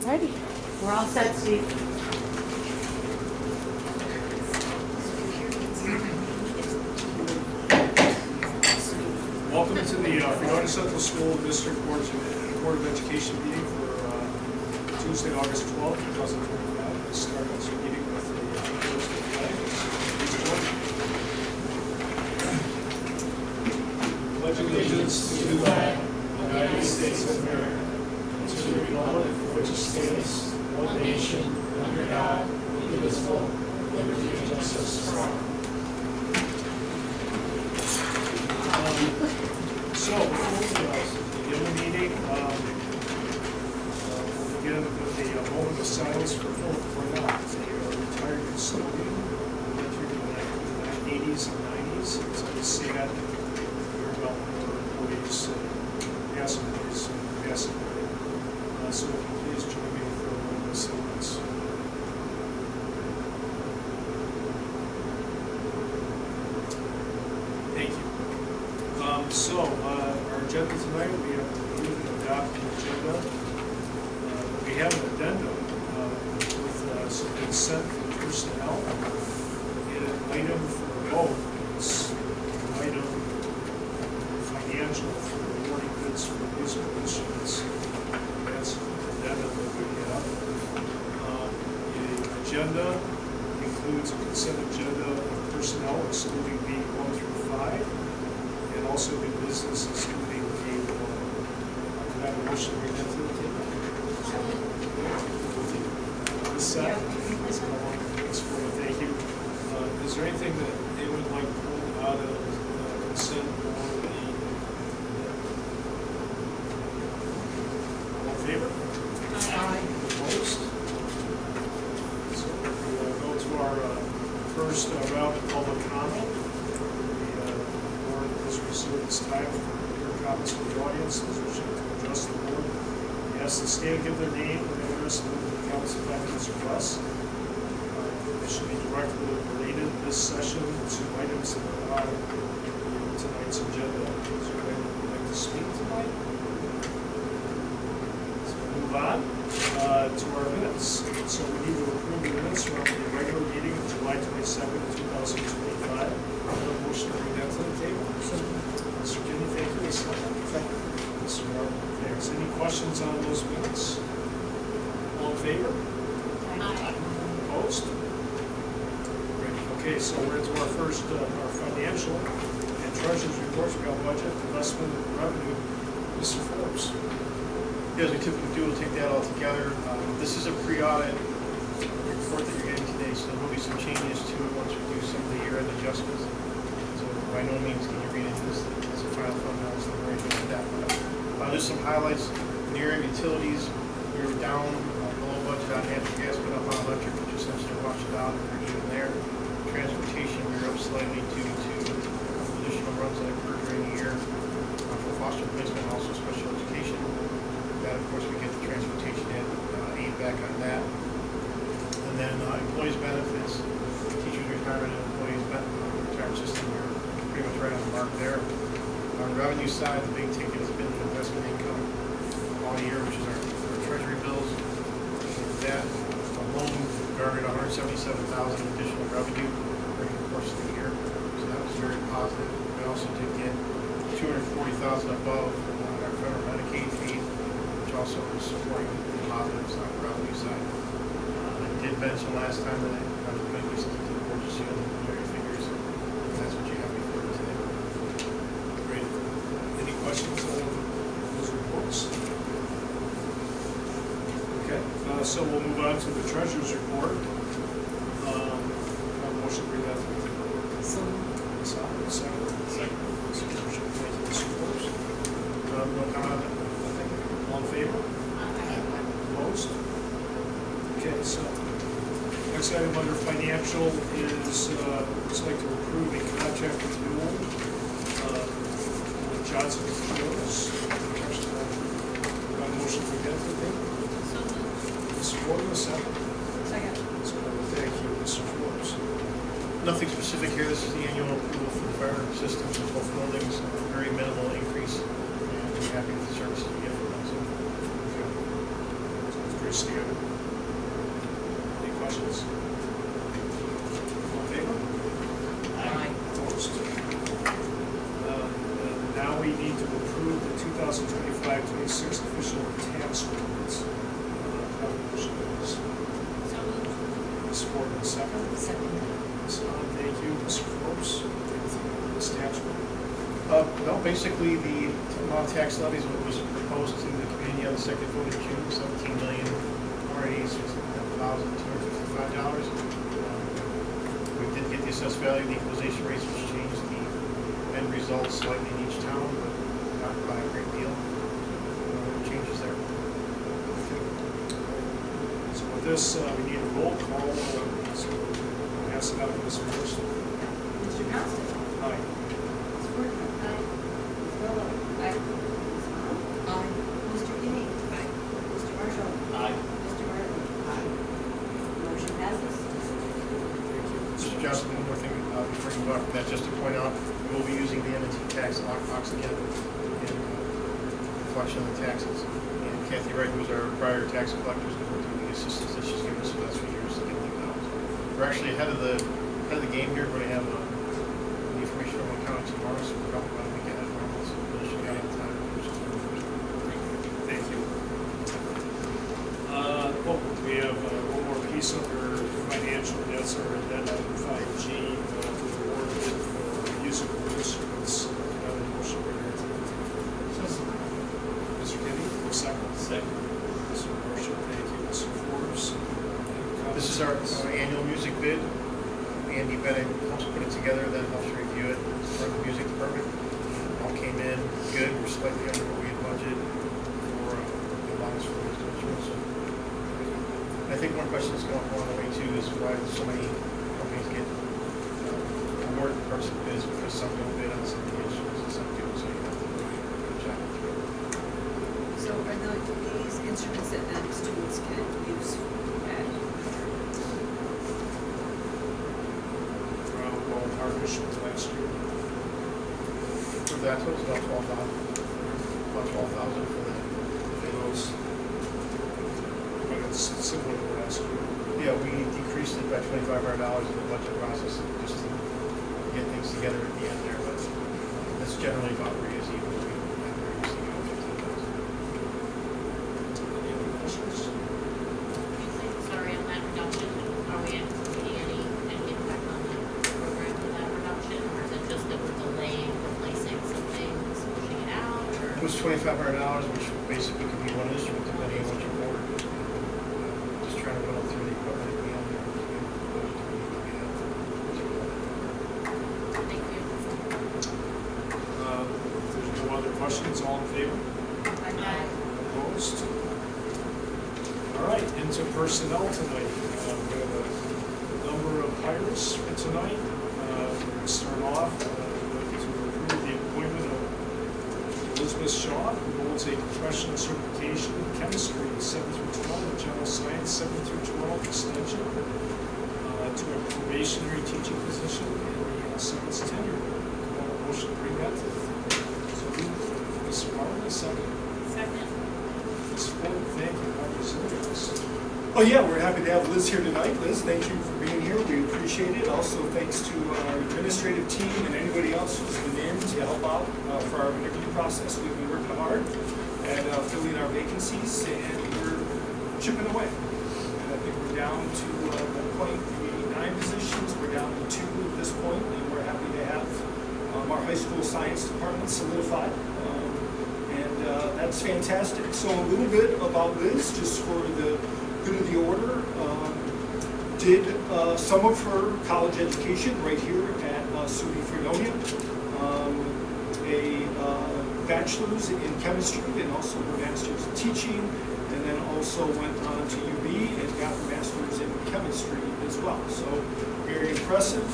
Ready. We're all set, Steve. Welcome to the Fredonia Central School District Board of Education meeting for Tuesday, August 12th, 2025. Let's start this meeting with the first flag. Pledge allegiance to the flag of the United States of America, and to the republic for which it stands, one nation, under God, indivisible, with liberty and justice for all. So, before we begin the meeting, we'll begin with a moment of silence for Philip Cornell, a retired custodian who lived here in the 80s and 90s. It's always sad to hear about more employees, past employees, passing away. So, if you please join me for a moment of silence. Thank you. So, our agenda tonight, we have to review and adopt the agenda. We have an addendum with some consent for personnel. An item for both is an item financial for awarding bids for these positions. That's the addendum that we have. The agenda includes a consent agenda of personnel excluding B1 through 5. And also do business excluding A1. Can I have a motion to bring that to the table? This set? Thank you. Is there anything that they would like to pull out of consent or the all in favor? Aye. Opposed? So we go to our first round of public comment. Reserve this time for your comments from the audience. Those wishing to address the board, we ask to stand and give their name and address to the council 5 minutes or less. They should be directly related this session to items that are on tonight's agenda. Is there anyone who would like to speak tonight? So we'll move on to our minutes. So we need to approve the minutes from the regular meeting of July 22nd, 2025. Motion to bring that to the table. Mr. Kinney, thank you. Mr. Martin, thanks. Any questions on those minutes? All in favor? Aye. Opposed? Great. Okay, so we're into our first, our financial and treasurer's reports. We got budget, investment, and revenue. Mr. Forbes. As we typically do, we'll take that all together. This is a pre-audit report that you're getting today, so there will be some changes to it once we do some of the year-end adjustments. So by no means can you read into this as a final fund balance or anything like that. But just some highlights. In the area of utilities, we were down below budget on natural gas, but up on electric, which essentially washed it out, and we're even there. Transportation, we were up slightly due to additional runs that occurred during the year for foster placement and also special education. That, of course, we get the transportation aid back on that. And then employees benefits, teachers retirement and employees retirement system, we're pretty much right on the mark there. On the revenue side, the big ticket has been investment income all year, which is our treasury bills. And that alone garnered $177,000 additional revenue during the course of the year. So that was very positive. We also did get $240,000 above our federal Medicaid aid, which also was supporting the positives on the revenue side. I did mention last time that I was going to do something to the board to see on the preliminary figures, and that's what you have before you today. Great. Any questions on those reports? Okay, so we'll move on to the treasurer's report. Motion to bring that to the table. Second. Second. Thank you, Mr. Forbes. No comment on that? Nothing? All in favor? Opposed? Okay, so next item under financial is looks like to approve a contract renewal with Johnson Controls. Motion for that to the table. Mr. Forbes, a second. Second. Thank you, Mr. Forbes. Nothing specific here. This is the annual approval for the fire systems in both buildings. Very minimal increase, and we're happy with the services we get from them. So, Great pretty standard. Any questions? All in favor? Aye. Opposed? Now we need to approve the 2025-26 official tax reports. Have a motion, please. So moved. Ms. Ford, in a second. Second. Ms. Hahn, thank you. Mr. Forbes, Ms. Tatchell. No, basically, the amount of tax levies was proposed to the committee on the second vote in June, $17,486,255. We did get the assessed value, the equalization rates, which changed the end result slightly in each town, but not by a great deal. Changes there. So with this, we need a roll call. So I'll ask it out of Ms. First. Mr. Constant. Aye. Ms. Workman. Aye. Ms. Mello. Aye. Ms. Hahn. Aye. Mr. King. Aye. Mr. Marshall. Aye. Mr. Martin. Aye. Motion passes. Thank you. Mr. Johnson, one more thing before you move on from that, just to point out, we'll be using the M&T tax lockbox again in collection of the taxes. And Kathy Wright, who's our prior tax collector, is going to do the assistance that she's given us for the last few years to get them out. We're actually ahead of the game here. We're going to have the information from accounting tomorrow, so we're probably about a week ahead of normal, so we should have time. Thank you. We have one more piece under financial. That's our addendum 5G award bid for musical instruments. Motion for that. Mr. Kenny, second. Second. Mr. Marshall, thank you. Mr. Forbes. This is our annual music bid. Andy Bennett helps put it together, then helps review it for the music department. All came in good. We're slightly under what we had budgeted for the allowance for musical instruments. I think one question that's going on the way too is why so many companies get awarded parts of bids because some don't bid on some of the instruments and some do, so you have to really check it through. So are these instruments that then students can use at? Well, partnership last year. For that, so it's about 12,000. About 12,000 for that. For those. But it's similar to last year. Yeah, we decreased it by $2,500 in the budget process just to get things together at the end there, but that's generally about where it is even though we have previously go 15,000. Any other questions? Sorry, on that reduction, are we anticipating any impact on the program with that reduction? Or is it just that we're delaying replacing some things, pushing it out, or? It was $2,500, which basically could be one instrument depending on what you order. Just trying to whittle through the equipment at the end there. Thank you. If there's no other questions, all in favor? Aye. Opposed? All right, into personnel tonight. We have a number of hires for tonight. We're going to start off to approve the appointment of Elizabeth Shaw, who holds a professional certification in chemistry 7 through 12 and general science 7 through 12 extension to a probationary teaching position in the science tenure. Motion to bring that to the Ms. Martin, second. Second. Ms. Ford, thank you. Dr. Zilius. Oh yeah, we're happy to have Liz here tonight. Liz, thank you for being here. We appreciate it. Also, thanks to our administrative team and anybody else who's been in to help out for our interview process. We've been working hard at filling our vacancies, and we're chipping away. And I think we're down to 1.9 positions. We're down to 2 at this point, and we're happy to have our high school science department solidified. That's fantastic. So a little bit about Liz, just for the good of the order. Did some of her college education right here at SUNY Fredonia, a bachelor's in chemistry and also her master's in teaching, and then also went on to UB and got her master's in chemistry as well. So very impressive.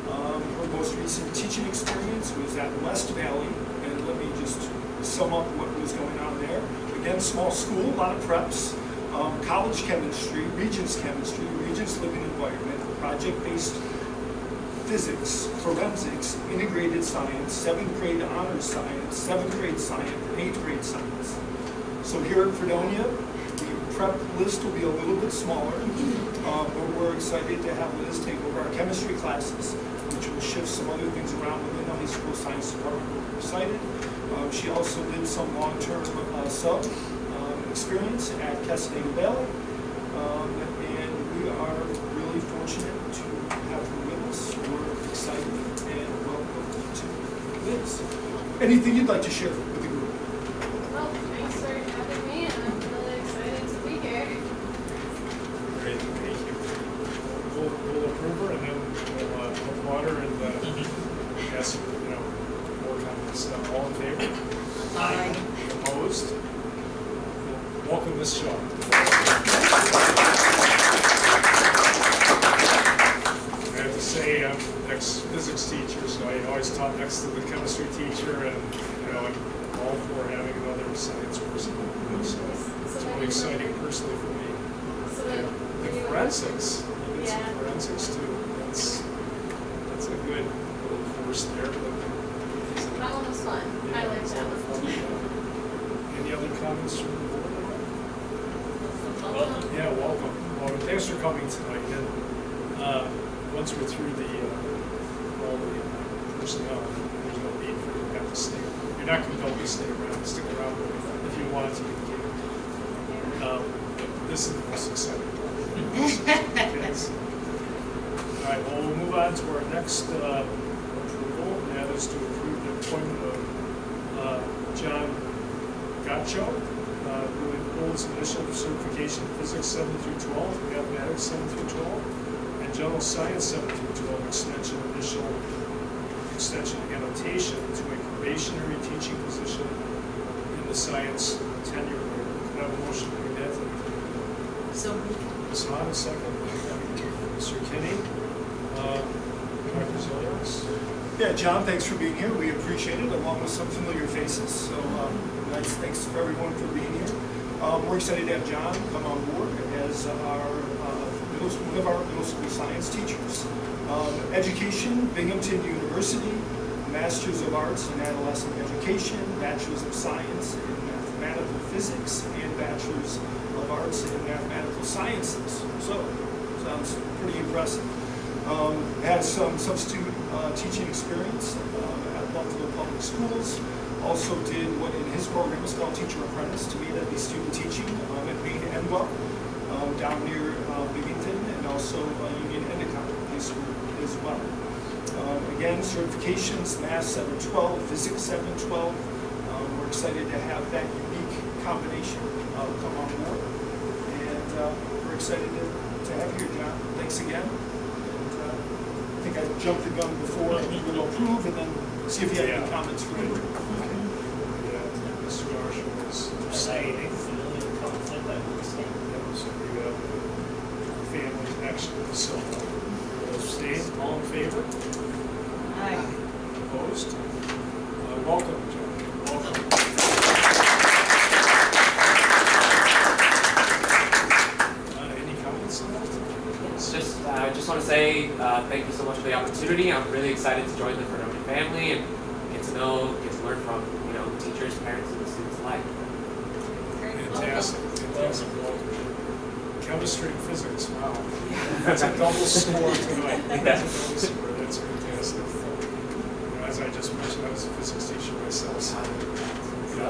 Her most recent teaching experience was at West Valley, and let me just sum up what was going on there. Again, small school, a lot of preps, college chemistry, Regents living environment, project-based physics, forensics, integrated science, 7th grade honors science, 7th grade science, and 8th grade science. So here at Fredonia, we prep list will be a little bit smaller, but we're excited to have Liz take over our chemistry classes, which will shift some other things around within the high school science department. We're excited. She also did some long-term sub experience at Castaneda Valley, and we are really fortunate to have her with us. We're excited and welcome to Liz. Anything you'd like to share with the group? Well, thanks for having me, and I'm really excited to be here. Great, thank you. We'll approve her and then we'll applaud her and ask, more comments. All in favor? Aye. Opposed? Welcome, Ms. Shaw. I have to say, I'm an ex-physics teacher, so I always taught next to the chemistry teacher, and I'm all for having another science person. So it's really exciting personally for me. So And that forensics, you did some Yeah. forensics too. That's a good little course there. that one was fun. I liked that one. Any other comments from the board? Welcome. Yeah, welcome. Well, thanks for coming tonight. And once we're through all the personnel, there's no need for you to have to stay. You're not compelled to stay around. Stick around if you want to. You can. This is the most exciting part. Kids. All right. Well, we'll move on to our next approval, and that is to approve the appointment of John Gaccio, who holds initial certification in physics 7 through 12, mathematics 7 through 12, and general science 7 through 12 extension annotation to a probationary teaching position in the science tenure year. Could I have a motion to bring that to the table? So Ms. Hahn, a second. Mr. Kinney, Dr. Zolios. Yeah, John, thanks for being here. We appreciate it, along with some familiar faces. So nice thanks for everyone for being here. We're excited to have John come on board as one of our middle school science teachers. Education, Binghamton University, Masters of Arts in Adolescent Education, Bachelors of Science in Mathematical Physics, and Bachelors of Arts in Mathematical Sciences. So, sounds pretty impressive. Has some substitute teaching experience at Buffalo Public Schools. Also did what in his program is called Teacher Apprentice, to me that'd be student teaching at Maine Endwell, down near Binghamton, and also Union Endicott High School as well. Again, certifications, Math 712, Physics 712. We're excited to have that unique combination come on board. And we're excited to have you here, John. Thanks again. I think I jumped the gun before. We'll approve and then see if you have any comments for me. Mr. Marshall is abstaining. Familiar conflict, I would say. So you have a family connection, so we'll abstain. All in favor? Aye. Opposed? Welcome, John. Welcome. Any comments on that? Just want to say thank you so much for the opportunity. I'm really excited to join the Fredonia family and get to learn from teachers, parents, and the students alike. Fantastic. Fantastic. Chemistry and physics. Wow. That's a double score tonight. That's a double score. That's fantastic. As I just mentioned, I was a physics teacher myself, so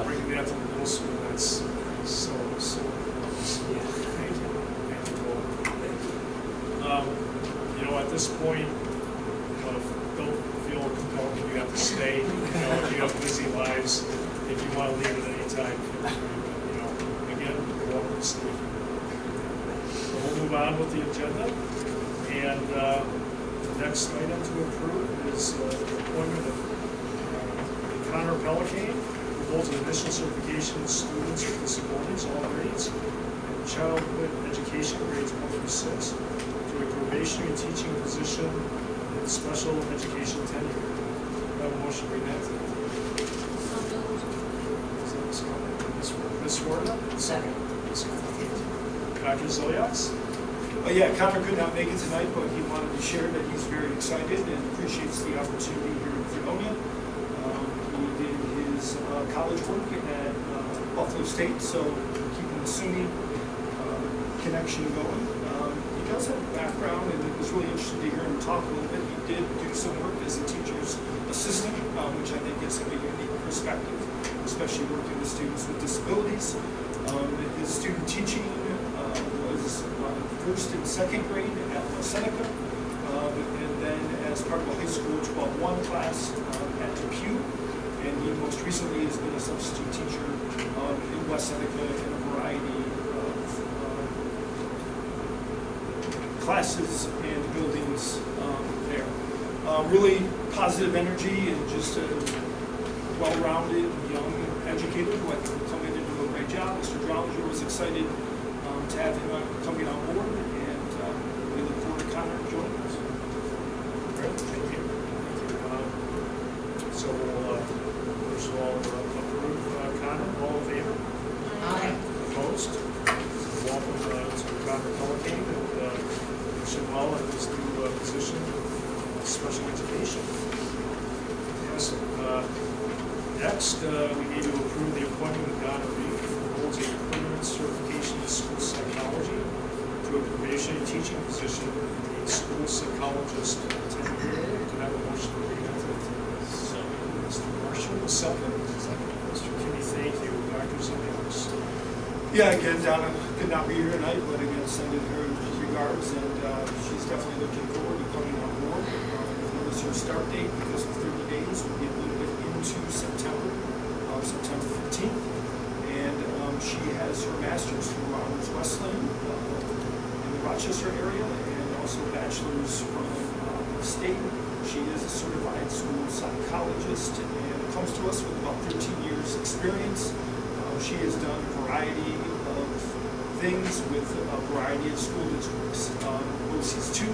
bringing that to the middle school, that's so close. Thank you. Thank you both. At this point, don't feel compelled that you have to stay. If you have busy lives, if you want to leave at any time, feel free. But, again, you're welcome to stay. So we'll move on with the agenda. And the next item to approve is the appointment of Connor Pelican, who holds an initial certification in students with disabilities, all grades, and childhood education, grades 1 through 6, to a probationary teaching position in special education tenure. I have a motion to bring that to the table. Ms. Warner? Second. Dr. Zolios? Yeah, Connor could not make it tonight, but he wanted to share that he's very excited and appreciates the opportunity here in Fredonia. He did his college work at Buffalo State, so keeping the SUNY connection going. He does have a background, and it was really interesting to hear him talk a little bit. He did do some work as a teacher's assistant, which I think gives him a unique perspective, especially working with students with disabilities. His student teaching was first and second grade at West Seneca, and then as part of a high school 12-1 class at Depew. And he most recently has been a substitute teacher in West Seneca in a variety of classes and buildings there. Really positive energy and just a well-rounded young educator who I think will come in and do a great job. Mr. Drowninger was excited to have him coming on board, and we look forward to Connor joining us. Great, thank you. So we'll, first of all, approve Connor. All in favor? Aye. Opposed? So welcome to Connor Pellicane, and wish him well in his new position in special education. Yes. Next, we need to approve the appointment of Donna Reed, who holds a permanent certification in school psychology, to a probationary teaching position in the school psychologist tenure. Can I have a motion to read that? So, Mr. Marshall, second. Mr. Kinney, thank you. Dr. Zimmer's. Yeah, again, Donna could not be here tonight, but again, sending her regards, and she's definitely looking forward to coming on board. Notice her start date, because of 30 days, will be a little bit into September, September 15th. And she has her master's from Roberts Wesleyan in the Rochester area, and also bachelor's from state. She is a certified school psychologist and comes to us with about 13 years experience. She has done a variety of things with a variety of school districts. BOCES 2,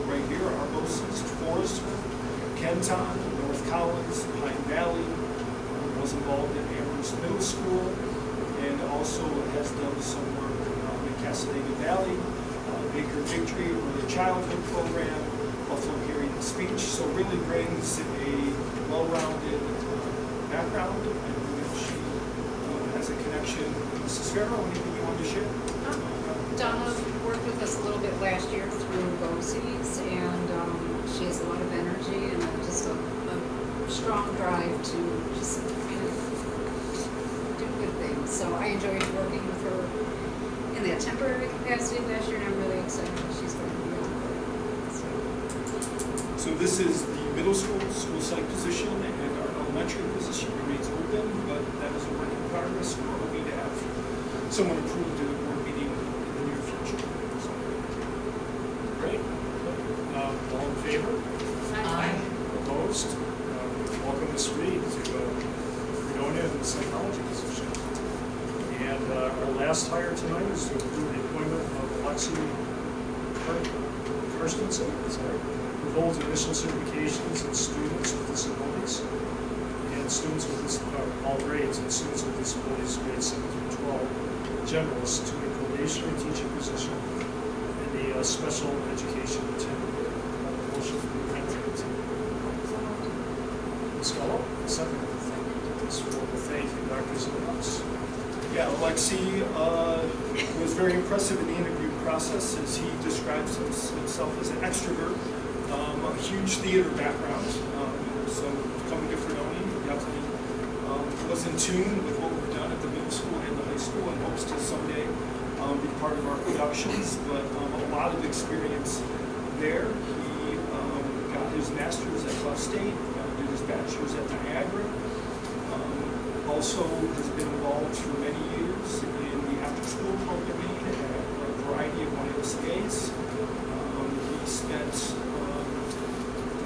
right here, our BOCES, Forester, Kenton, North Collins, Pine Valley, was involved in Amherst Middle School, and also has done some work in Casanova Valley, Baker Victory, Early Childhood Program, Buffalo Hearing and Speech, so really brings a well-rounded background, and she has a connection. Mrs. Farrow, anything you want to share? Donna worked with us a little bit last year through BOCES, and she has a lot of energy and just a strong drive to just kind of do good things. So I enjoyed working with her in that temporary capacity last year, and I'm really excited that she's going to be on board. So this is the middle school psych position, and our elementary position remains open, but that is a work in progress. We're hoping to have someone approved at a board meeting in the near future. So, Great. All in favor? Aye. Opposed? Welcome Ms. Reed to Fredonia in the psychology position. And our last hire tonight is to approve the appointment of Lexi Karstensen, who holds initial certifications in students with disabilities and students with all grades and students with disabilities grades 7 through 12 generalists to a probationary teaching position in the special education tenure. Motion for the Ms. Gallo, second. Ms. Well, thank you, Dr. Zimmerman. yeah, Alexi was very impressive in the interview process, as he describes himself as an extrovert, a huge theater background. So coming to Fredonia, he definitely was in tune with what we've done at the middle school and the high school, and hopes to someday be part of our productions. But a lot of experience there. He got his master's at Clough State, did his bachelor's at Niagara. Also has been involved for many years in the after-school programming at a variety of YMCA's. He spent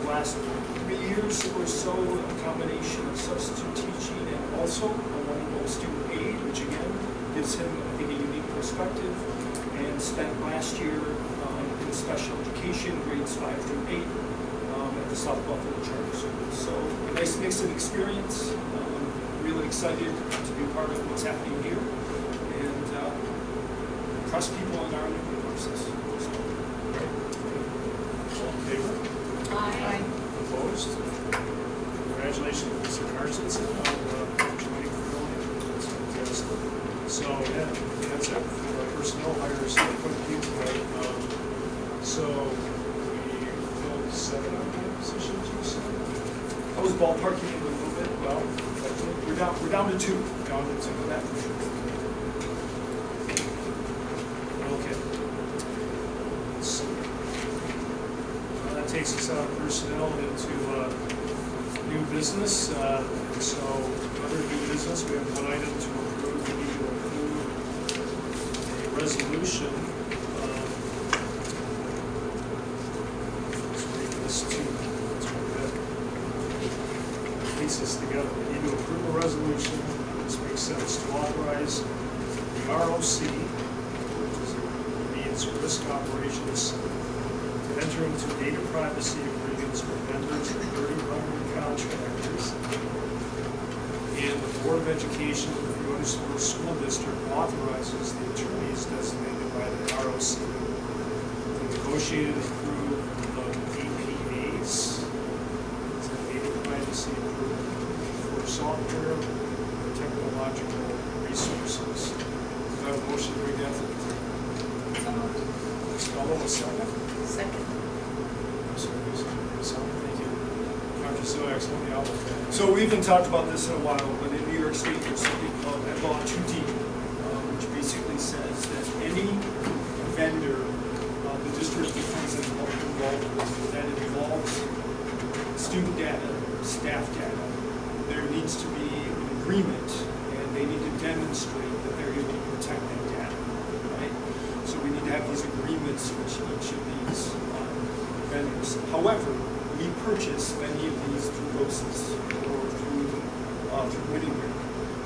the last 3 years or so a combination of substitute teaching and also a one-on-one student aid, which again gives him, I think, a unique perspective, and spent last year in special education, grades 5 through 8, at the South Buffalo Charter School. So a nice mix of experience. Really excited to be part of what's happening here, and trust people in our interview process. So, Great. All in favor? Aye. Opposed? Congratulations, Mr. Carstensen, on joining Fredonia. That's fantastic. So, yeah, that's it for personnel hires quite a few tonight. So we filled 7 open positions, you said? I was ballparking it a little bit. Well, We're down to 2. down to 2 of that for sure. Okay. Let's see. That takes us out of personnel into new business. So other new business, we have one item to approve. We need to approve a resolution. Let's read this too. Let's read that. Piece this together. We need to approve a resolution. This makes sense to authorize the ROC, which is means risk operations, to enter into data privacy agreements with vendors and third-party contractors. And the Board of Education of the Otisburg School District authorizes the attorneys designated by the ROC to negotiate and approve the APAs, it's a data privacy agreement, for software and technological resources. Do I have a motion to bring that to the table? Ms. Mello, a second. Second. Thank you. Dr. Zoax, let me outline that. So we haven't talked about this in a while, but in New York State, there's something called Law 2D, which basically says that any vendor the district becomes involved with that involves student data, staff data, there needs to be an agreement, and they need to demonstrate that they're able to protect that data, right? So we need to have these agreements with each of these vendors. However, we purchase many of these through BOCES or through Whittingham.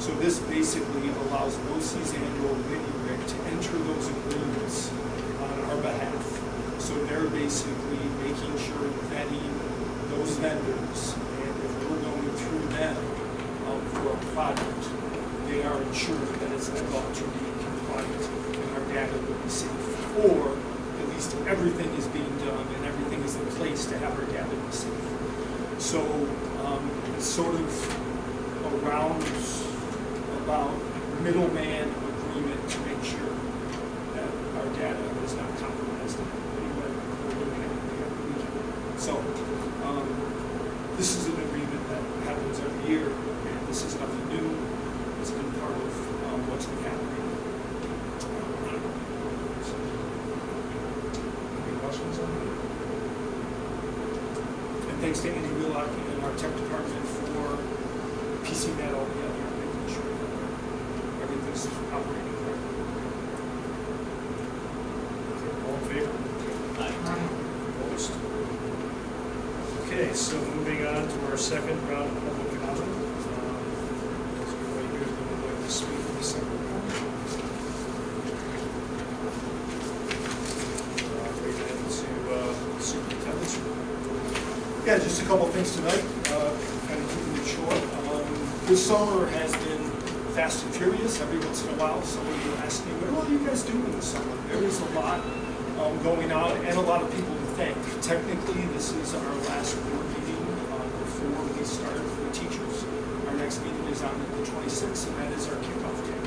So this basically allows BOCES and/or Whittingham to enter those agreements on our behalf. So they're basically making sure vetting those vendors, and if we're going through them for a project, they are ensured that it's Law 2D compliant and our data will be safe. Or at least everything is being done and everything is in place to have our data be safe. So it's sort of around about middleman agreement to make sure that our data is not compromised in any way. We're doing everything we can. So this is an agreement that happens every year, and this is nothing new. It's been part of what's been happening. Any questions on that? And thanks to Andy Wheelock and our tech department for piecing that all together and making sure that everything's operating correctly. All in favor? Opposed? Okay, so moving on to our second round of public comment. Those of you right here that would like to speak in the second round. Right into superintendent's report. Yeah, just a couple of things tonight, kind of keeping it short. This summer has been fast and furious. Every once in a while, someone will ask me, what are you guys doing this summer? There is a lot going on and a lot of people to thank. Technically, this is our last board meeting before we start for the teachers. Our next meeting is on the 26th, and that is our kickoff day.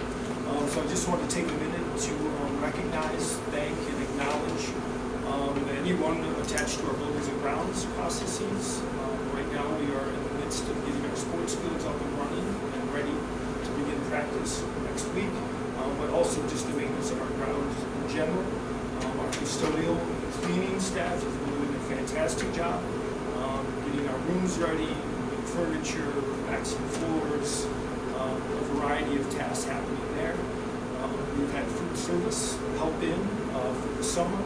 So I just want to take a minute to recognize, thank, and acknowledge anyone attached to our buildings and grounds processes. Right now, we are in the midst of getting our sports fields up and running and ready to begin practice next week, but also just the maintenance of our grounds in general. Our custodial and cleaning staff has been doing a fantastic job getting our rooms ready, moving furniture, waxing floors, a variety of tasks happening there. We've had food service help in for the summer,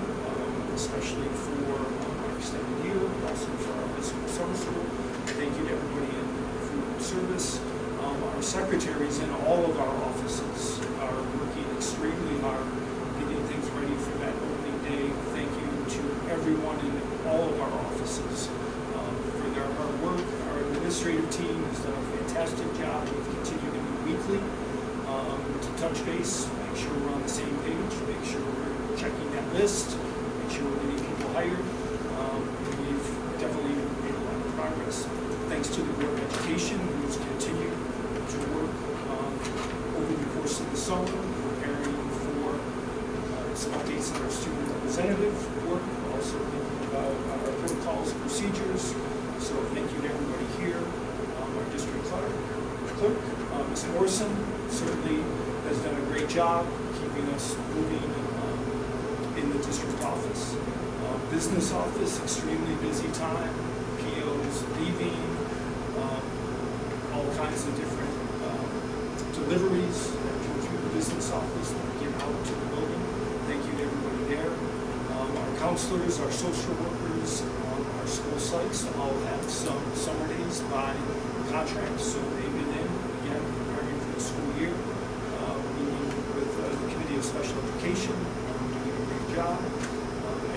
especially for our extended year, but also for our high school summer school. Thank you to everybody in food service. Our secretaries in all of our offices are working extremely hard, getting things ready for that opening day. Thank you to everyone in all of our offices for their hard work. Our administrative team has done a fantastic job. We've continued to meet weekly to touch base, make sure we're on the same page, make sure we're checking that list, make sure we're getting people hired. We've definitely made a lot of progress. Thanks to the Board of Education, who's continued to work over the course of the summer, preparing for some updates on our student representative work, also thinking about our protocols and procedures. So thank you to everybody here. Our district clerk, Ms. Morrison, certainly has done a great job keeping us moving in the district office. Business office, extremely busy time. POs leaving, all kinds of different deliveries that come through the business office that get out to the building. Thank you to everybody there. Our counselors, our social workers, our school sites all have some summer days by contract, so they've been in, again, preparing for the school year, meeting with the Committee of Special Education, doing a great job.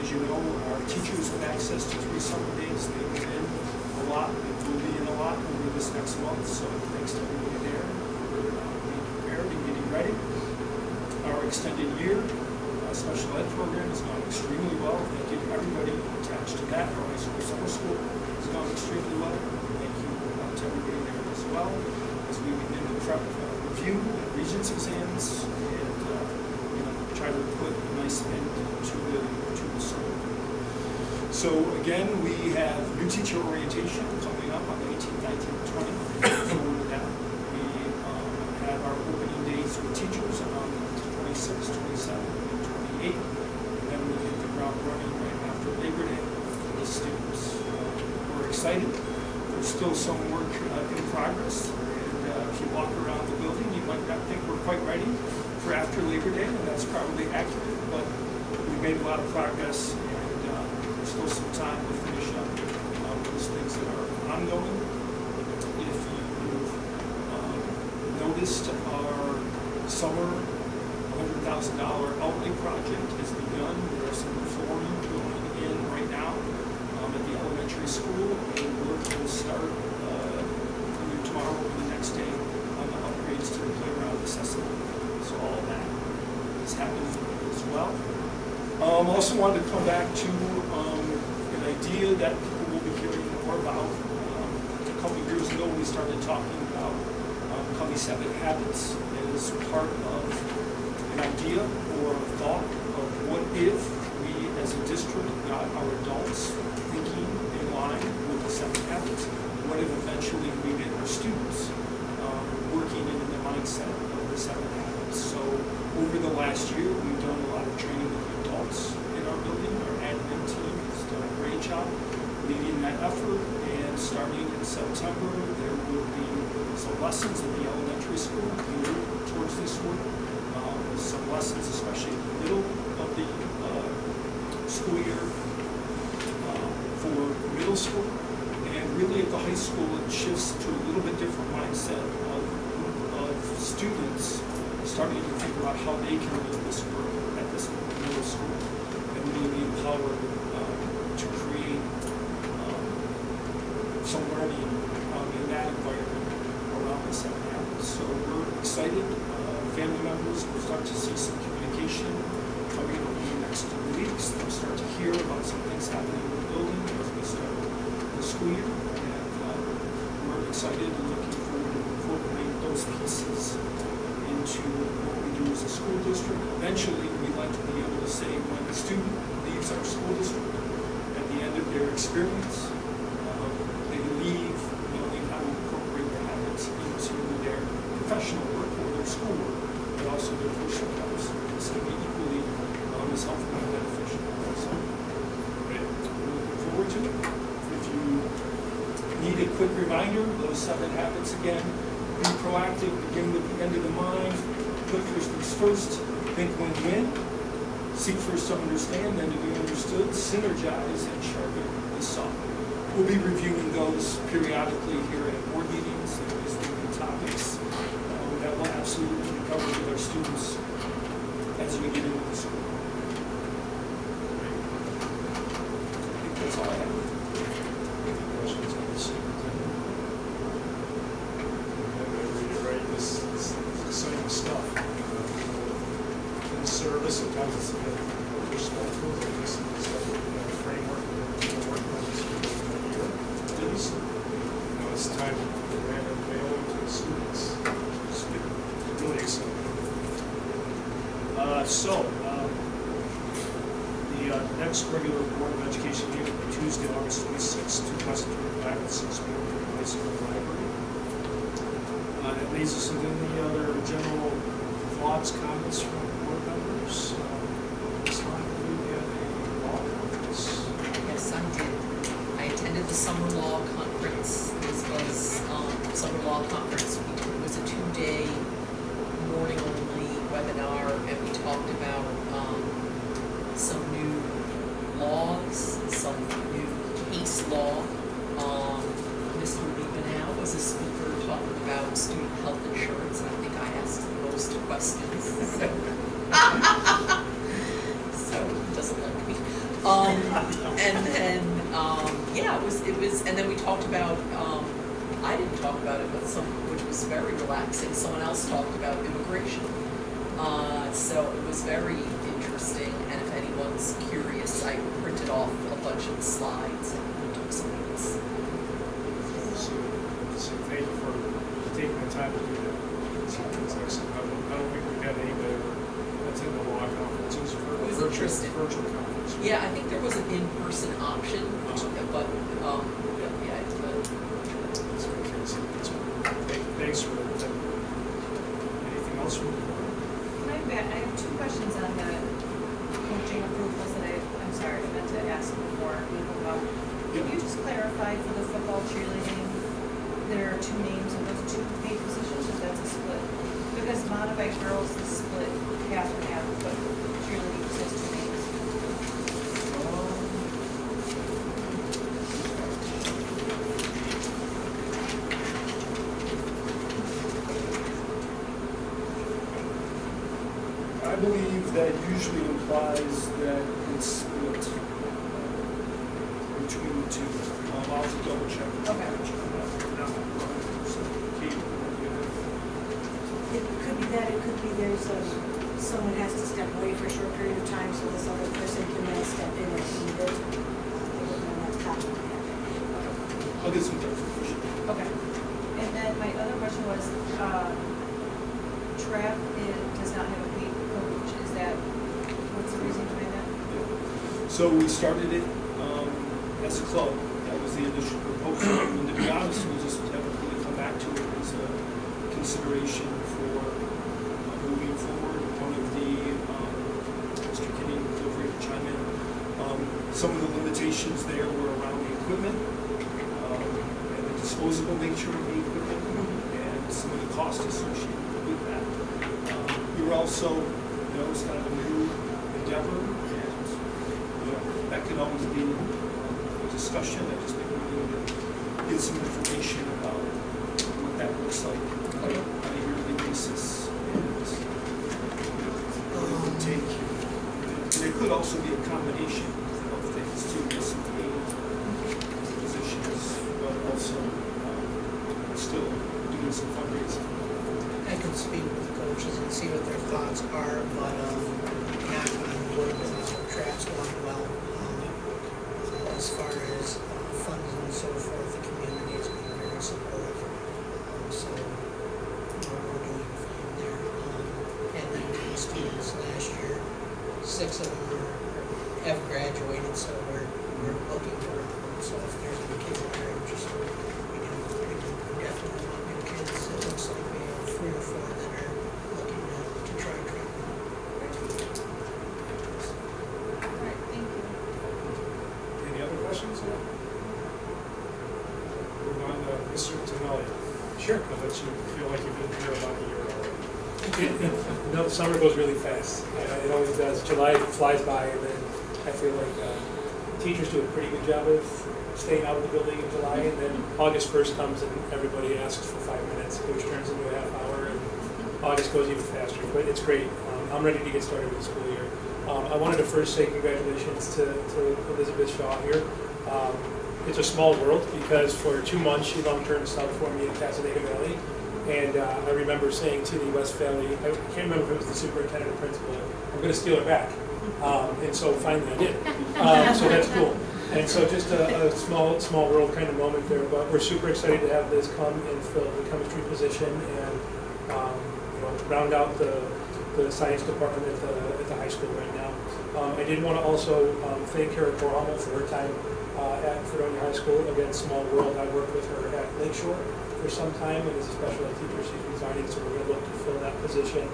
As you know, our teachers have access to 3 summer days. They've been in a lot, and will be in a lot over this next month, so thanks to everybody there for being prepared and getting ready. Our extended year special ed program has gone extremely well. Thank you to everybody attached to that. Our high school summer school has gone extremely well. Thank you to everybody there as well as we begin to prep review and Regents exams and try to put a nice end to the summer. So again, we have new teacher orientation coming up on the 18th, 19th, 20th. So with that, we have our opening days with teachers on the 26th, 27th, and 28th. And then we hit the ground running right after Labor Day for the students. We're excited. There's still some work in progress. And if you walk around the building, you might not think we're quite ready for after Labor Day, and that's probably accurate. But we've made a lot of progress, and there's still some time to finish up those things that are ongoing. If you've noticed, our summer $100,000 outlay project has begun. There's some flooring going in right now at the elementary school, and work will start either tomorrow or the next day on the upgrades to the playground accessible. So all that is happening as well. Also wanted to come back to an idea that people will be hearing more about. A couple of years ago, we started talking about Covey 7 habits as part of an idea or a thought of what if we as a district got our adults thinking in line with the 7 habits. What if eventually we get our students working in the mindset of the 7 habits? So over the last year, we've done a lot of training with the adults in our building. Our admin team has done a great job leading that effort. And starting in September, there will be some lessons at the elementary school geared towards this work. Some lessons, especially in the middle of the school year for middle school. And really at the high school, it shifts to a little bit different mindset of students starting to think about how they can lead this work at this middle school and really be empowered to create some learning in that environment around the 7 habits. So we're excited. Family members will start to see some communication coming over the next 2 weeks. They'll start to hear about some things happening in the building as we start the school year. And we're excited and looking forward to incorporating those pieces into what we do as a school district. Eventually, we'd like to be able to say when a student leaves our school district at the end of their experience, they leave knowing how to incorporate their habits into their professional work or their school work, but also their personal lives. This can be equally as helpful and beneficial. So, we're looking forward to it. If you need a quick reminder, those 7 habits again: be proactive, begin with the end of the mind, put first things first, think win-win, seek first to understand, then to be understood, synergize, and sharpen the saw. We'll be reviewing those periodically here at board meetings. There's different topics that will absolutely be covered with our students as we get into the school. I think that's all I have. Any questions on the superintendent? This is exciting stuff. In service, sometimes it's a bit respectful, but this is the framework that we're working on this year. It is. It's time to grant unveil to the students. It's really exciting. Next regular Board of Education meeting will be Tuesday, August 26th, 2025, at 6 p.m. in the high school library. That leads us to any other general thoughts, comments from board members. This time we had a law conference. Yes, I did. I attended the summer law conference. This was summer law conference. It was a 2-day morning only webinar, and we talked about some new laws, some new case law. Mr. Liebenow was a speaker talking about student health insurance, and I think I asked the most questions. So he doesn't like me. And then yeah, it was, and then we talked about I didn't talk about it, but which was very relaxing. Someone else talked about immigration. So it was very interesting, and if anyone's curious, I printed off a bunch of slides and took some notes. So thank you for taking the time to do that. It's excellent. I don't think we've had anybody attend the law conferences for It was interesting. virtual conference. Yeah, I think there was an in-person option, but yeah, it's good. That's great. Thanks for that. Anything else from the board? I have two questions on the coaching approvals that I'm sorry, I meant to ask before we move on. Can you just clarify for the football cheerleading, there are two names of those two paid positions, or that's a split? Because modified girls is split half and half, but cheerleading just has two names. I believe that usually implies that it's split between the two. I'll have to double check. Okay. It could be that, it could be there's someone has to step away for a short period of time, so this other person can then step in if needed. That's happening. I'll get some clarification. Okay. And then my other question was, trap does not have a paid coach. Is that, what's the reason behind that? So we started it as a club. That was the initial proposal. And to be honest, we just haven't really come back to it as a consideration for moving forward. One of the, Mr. Kinney, feel free to chime in. Some of the limitations there were around the equipment and the disposable nature of the equipment and some of the costs associated with that. We were also, it's kind of a new endeavor, and that can always be a discussion. I just think we need to get some information about what that looks like on a yearly basis. And what it would take. And it could also be a combination of things too, just some paid positions, but also still doing some fundraising. I can speak with the coaches and see what their thoughts are, but knock on wood, trap's going well. As far as funds and so forth, the community has been very supportive. So we're doing fine there. Had 19 students last year. 6 of them have graduated, so we're looking for them. So if there's any kids that are interested, we definitely want new kids. It looks like we have 3 or 4 that are looking to try trap. All right, thank you. Any other questions? Move on to Mr. Tonelli. Sure. I'll let you feel like you've been here about a year already. No, the summer goes really fast. It always does. July flies by, and then I feel like teachers do a pretty good job of staying out of the building in July, and then August 1st comes and everybody asks for 5 minutes, which turns into a half hour, and August goes even faster. But it's great. I'm ready to get started with the school year. I wanted to first say congratulations to Elizabeth Shaw here. It's a small world because for 2 months she long-term subbed for me in Casanova Valley. And I remember saying to the West Valley, I can't remember if it was the superintendent or principal, I'm going to steal her back. And so finally I did. So that's cool. And so just a small world kind of moment there, but we're super excited to have Liz come and fill the chemistry position and round out the science department at the high school right now. I did want to also thank Kara Korhamel for her time at Fredonia High School. Again, small world. I worked with her at Lakeshore for some time, and as a special ed teacher, she's resigning, so we're going to look to fill that position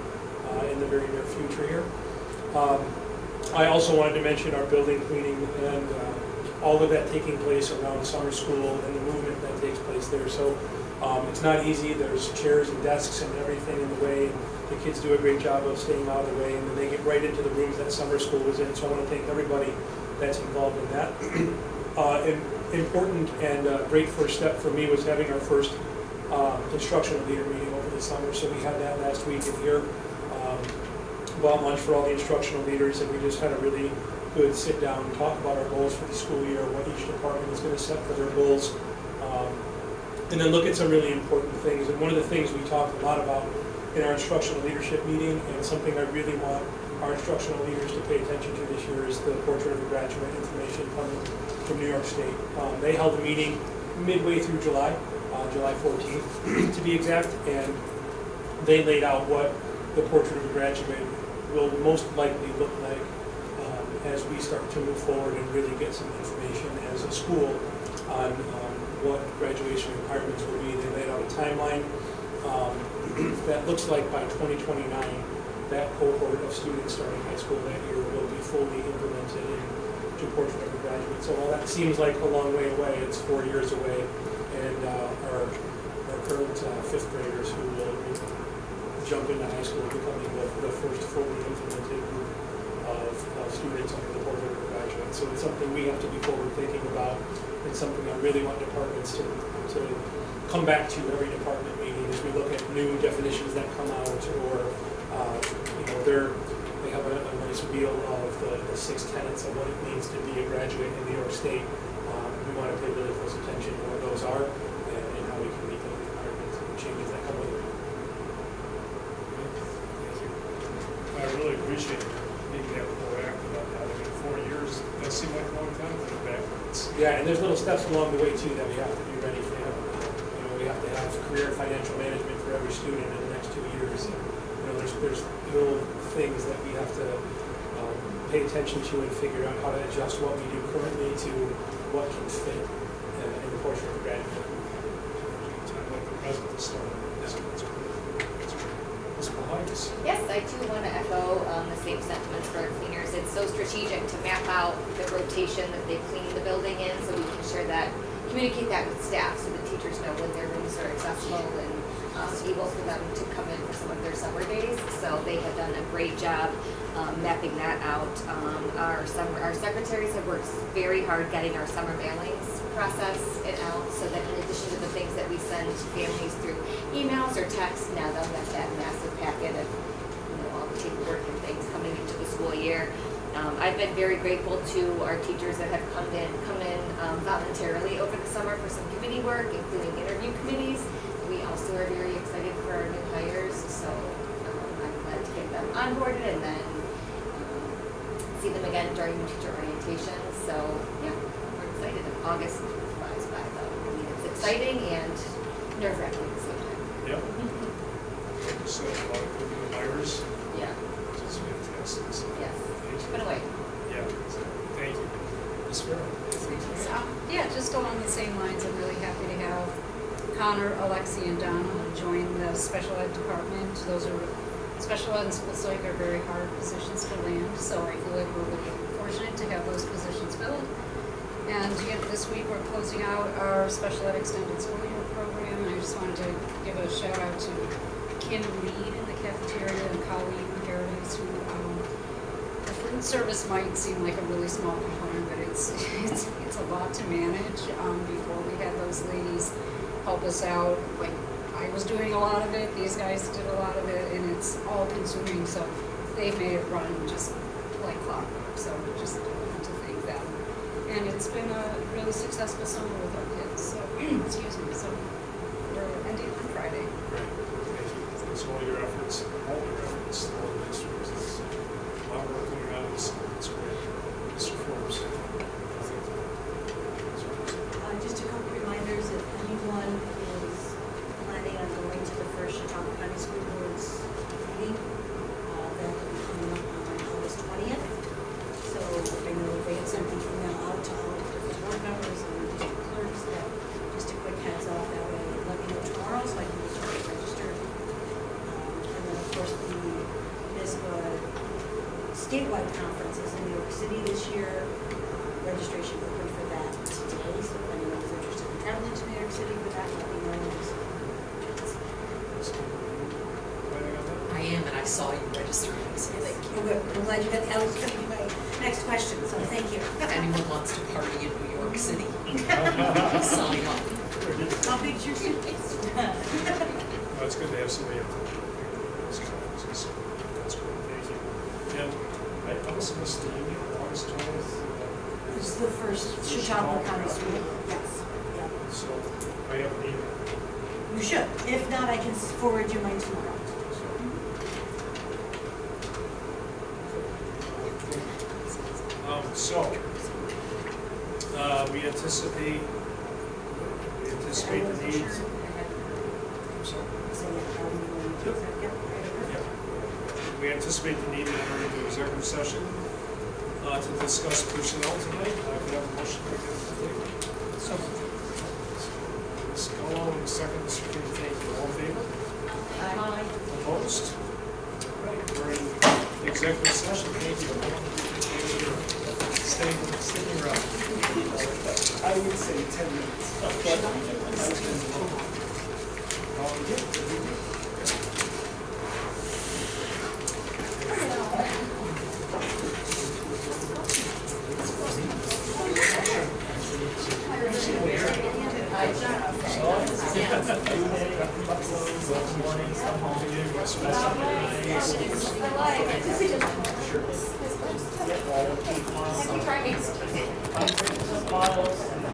in the very near future here. I also wanted to mention our building cleaning and all of that taking place around summer school and the movement that takes place there. So it's not easy. There's chairs and desks and everything in the way. And the kids do a great job of staying out of the way, and then they get right into the rooms that summer school was in. So I want to thank everybody that's involved in that. An important and great first step for me was having our first instructional leader meeting over the summer. So we had that last week in here. Bought lunch for all the instructional leaders, and we just had a really good sit down and talk about our goals for the school year, what each department is going to set for their goals, and then look at some really important things. And one of the things we talked a lot about in our instructional leadership meeting, and something I really want our instructional leaders to pay attention to this year, is the Portrait of a Graduate information coming from New York State. They held a meeting midway through July, July 14th to be exact, and they laid out what the Portrait of a Graduate will most likely look like as we start to move forward and really get some information as a school on what graduation requirements will be. They laid out a timeline that looks like by 2029, that cohort of students starting high school that year will be fully implemented into Portrait of a Graduate. So while that seems like a long way away, it's 4 years away, and our current fifth graders who will jump into high school becoming the first fully implemented group of students under the Portrait of a Graduate. So it's something we have to be forward thinking about, and something I really want departments to come back to every department meeting as we look at new definitions that come out, or they have a nice wheel of the 6 tenets of what it means to be a graduate in New York State. We want to pay really close attention to what those are and how we can meet those requirements and changes that come with it. I really appreciate being that proactive about that. I mean, 4 years does seem like a long time to look backwards. Yeah, and there's little steps along the way too that we have to be ready for. We have to have career financial management for every student in the next 2 years. And, there's little things that we have to pay attention to and figure out how to adjust what we do currently to what can fit in the Portrait of a Graduate. Time like the present to start. That's great. What's behind us? Yes, I too want to echo the same sentiments for our cleaners. It's so strategic to map out the rotation that they clean the building in, so we can share that, communicate that with staff, so the teachers know when their rooms are accessible and able for them to come in for some of their summer days. So they have done a great job mapping that out. Our secretaries have worked very hard getting our summer mailings process it out, so that in addition to the things that we send to families through emails or texts, now they'll get that massive packet of all the paperwork and things coming into the school year. I've been very grateful to our teachers that have come in voluntarily over the summer for some committee work, including interview committees. We also are very excited for our new hires, so I'm glad to get them onboarded and then see them again during teacher orientation. So yeah, we're excited. August flies by though. I mean, it's exciting and nerve-wracking at the same time. Yep. So a lot of good new hires, Yeah. which is fantastic. So Yes. thank you. Been away. Yeah. So thank you. Ms. Farrell. Yeah, just along the same lines, I'm really happy to have Connor, Alexi, and Donna join the special ed department. Those are, special ed and school psych are very hard positions to land, so I feel like we're really fortunate to have those positions filled. And yet this week we're closing out our special ed extended school year program, and I just wanted to give a shout out to Kim Reed in the cafeteria and Colleen Paradise, who the food service might seem like a really small component, but it's a lot to manage. Before we had those ladies help us out, like I was doing a lot of it, these guys did a lot of it, and it's all consuming, so they made it run just like clockwork, so just want to thank them. And it's been a really successful summer with our kids, so excuse me, so we're ending on Friday. Great. Thank you. Thanks for all your efforts, all the districts. It's a lot of work going on. It's great. Mr. Forbes. Just a couple reminders, if anyone is planning on going to the first Chautauqua County School Board's meeting, that will be coming up on August 20th. statewide conference is in New York City this year. Registration open for that today, so if anyone is interested in traveling to New York City for that, let me know. Planning on that? I am, and I saw you registering, so thank you. Oh, good. I'm glad you got, that was gonna be my next question, so thank you. If anyone wants to party in New York City, sign up. How big's your suitcase? Well, it's good to have somebody up there. These conferences. That's great, thank you. And I also missed the evening, August 20th. This is the first Chicago County School. Yes, yeah. So I have an email. You should. If not, I can forward you mine tomorrow. We anticipate the needs. So, yeah. We anticipate the need to enter into executive session to discuss personnel tonight. Could I have a motion to get to the table? So, Ms. Gallo and second, Mr. King, thank you. All in favor? Aye. Opposed? All right, we're in executive session. Thank you. Staying around. I would say 10 minutes. I like it.